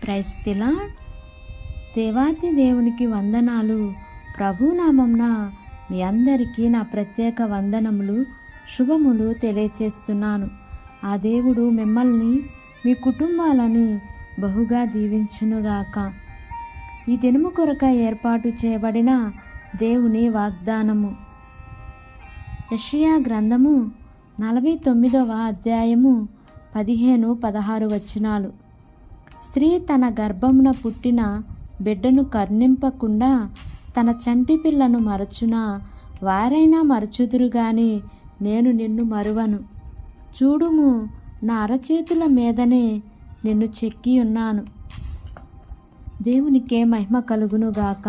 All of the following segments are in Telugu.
Praise the lord. దేవాతి దేవునికి వందనాలు. ప్రభునామంన మీ అందరికీ నా ప్రత్యేక వందనములు, శుభములు తెలియచేస్తున్నాను. ఆ దేవుడు మిమ్మల్ని, మీ కుటుంబాలని బహుగా దీవించునుగాక. ఈ దినము కొరకై ఏర్పాటు చేయబడిన దేవుని వాగ్దానము యెషయా గ్రంథము 49వ అధ్యాయము 15-16 వచనాలు. స్త్రీ తన గర్భమున పుట్టిన బిడ్డను కరుణింపకుండా తన చంటి పిల్లను మరచునా, వారైనా మరచుదురు గాని నేను నిన్ను మరువను. చూడుము, నా అరచేతుల మీదనే నిన్ను చెక్కి ఉన్నాను. దేవునికే మహిమ కలుగునుగాక.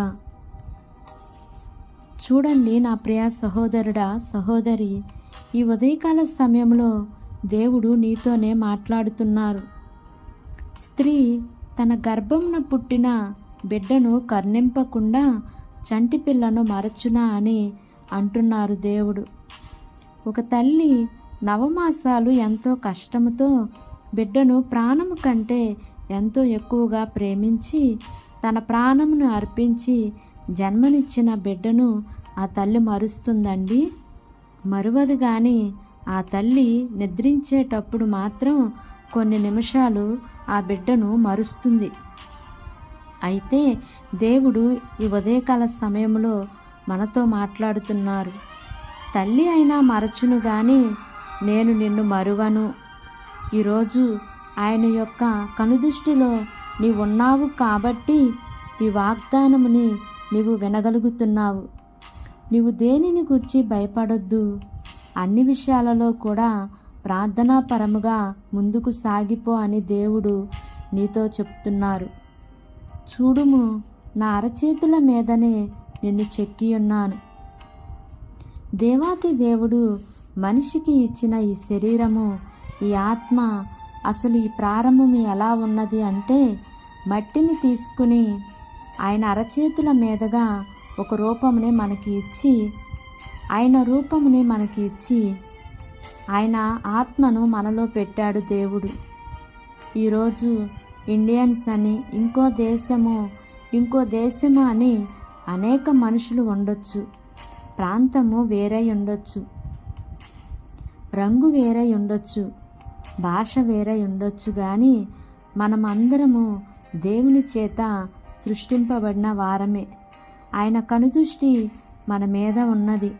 చూడండి నా ప్రియ సహోదరుడా, సహోదరి, ఈ ఉదయకాల సమయంలో దేవుడు నీతోనే మాట్లాడుతున్నారు. స్త్రీ తన గర్భమున పుట్టిన బిడ్డను కరుణింపకుండా చంటి పిల్లను మరచునా అని అంటున్నారు దేవుడు. ఒక తల్లి నవమాసాలు ఎంతో కష్టముతో బిడ్డను ప్రాణము కంటే ఎంతో ఎక్కువగా ప్రేమించి తన ప్రాణమును అర్పించి జన్మనిచ్చిన బిడ్డను ఆ తల్లి మరుస్తుందండి? మరువదు. కానీ ఆ తల్లి నిద్రించేటప్పుడు మాత్రం కొన్ని నిమిషాలు ఆ బిడ్డను మరుస్తుంది. అయితే దేవుడు ఈ ఉదయకాల సమయంలో మనతో మాట్లాడుతున్నారు. తల్లి అయినా మరచును కానీ నేను నిన్ను మరువను. ఈరోజు ఆయన యొక్క కనుదృష్టిలో నీవున్నావు కాబట్టి ఈ వాగ్దానముని నీవు వినగలుగుతున్నావు. నీవు దేనిని గురించి భయపడొద్దు. అన్ని విషయాలలో కూడా ప్రార్థనాపరముగా ముందుకు సాగిపో అని దేవుడు నీతో చెప్తున్నారు. చూడుము, నా అరచేతుల మీదనే నిన్ను చెక్కి ఉన్నాను. దేవాతి దేవుడు మనిషికి ఇచ్చిన ఈ శరీరము, ఈ ఆత్మ, అసలు ఈ ప్రారంభం ఎలా ఉన్నది అంటే మట్టిని తీసుకుని ఆయన అరచేతుల మీదుగా ఒక రూపముని మనకి ఇచ్చి, ఆయన రూపముని మనకి ఇచ్చి ఆయన ఆత్మను మనలో పెట్టాడు దేవుడు. ఈరోజు ఇండియన్స్ అని, ఇంకో దేశము అని అనేక మనుషులు ఉండొచ్చు. ప్రాంతము వేరై ఉండొచ్చు, రంగు వేరై ఉండొచ్చు, భాష వేరై ఉండొచ్చు. కానీ మనమందరము దేవుని చేత సృష్టింపబడిన వారమే. ఆయన కనుదృష్టి మన మీద ఉన్నది.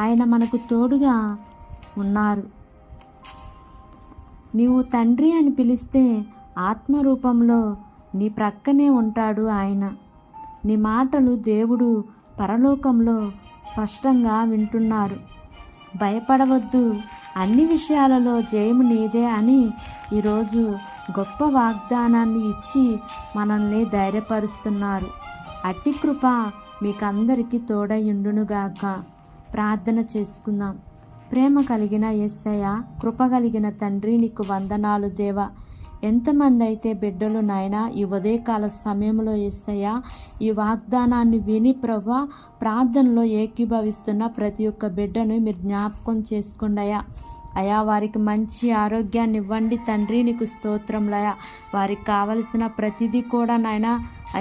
ఆయన మనకు తోడుగా ఉన్నారు. నీవు తండ్రి అని పిలిస్తే ఆత్మరూపంలో నీ ప్రక్కనే ఉంటాడు ఆయన. నీ మాటలు దేవుడు పరలోకంలో స్పష్టంగా వింటున్నారు. భయపడవద్దు, అన్ని విషయాలలో జయము నీదే అని ఈరోజు గొప్ప వాగ్దానాన్ని ఇచ్చి మనల్ని ధైర్యపరుస్తున్నారు. అట్టి కృప మీకందరికీ తోడయుండునుగాక. ప్రార్థన చేసుకుందాం. ప్రేమ కలిగిన యేసయ్య, కృప కలిగిన తండ్రి, నీకు వందనాలు దేవా. ఎంతమంది అయితే బిడ్డలు నాయనా ఈ ఉదయకాల సమయంలో యేసయ్య ఈ వాగ్దానాన్ని విని ప్రభా ప్రార్థనలో ఏకీభవిస్తున్న ప్రతి ఒక్క బిడ్డను మీరు జ్ఞాపకం చేసుకోండి అయా. వారికి మంచి ఆరోగ్యాన్ని ఇవ్వండి తండ్రి, నీకు స్తోత్రంలయా. వారికి కావలసిన ప్రతిదీ కూడా నాయన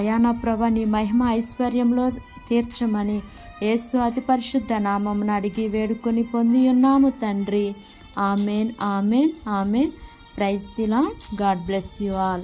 అయా నా ప్రభా నీ మహిమ ఐశ్వర్యంలో తీర్చమని యేసు అతి పరిశుద్ధ నామమున అడిగి వేడుకొని పొంది ఉన్నాము తండ్రి. Amen, amen, amen. Praise the Lord. God bless you all.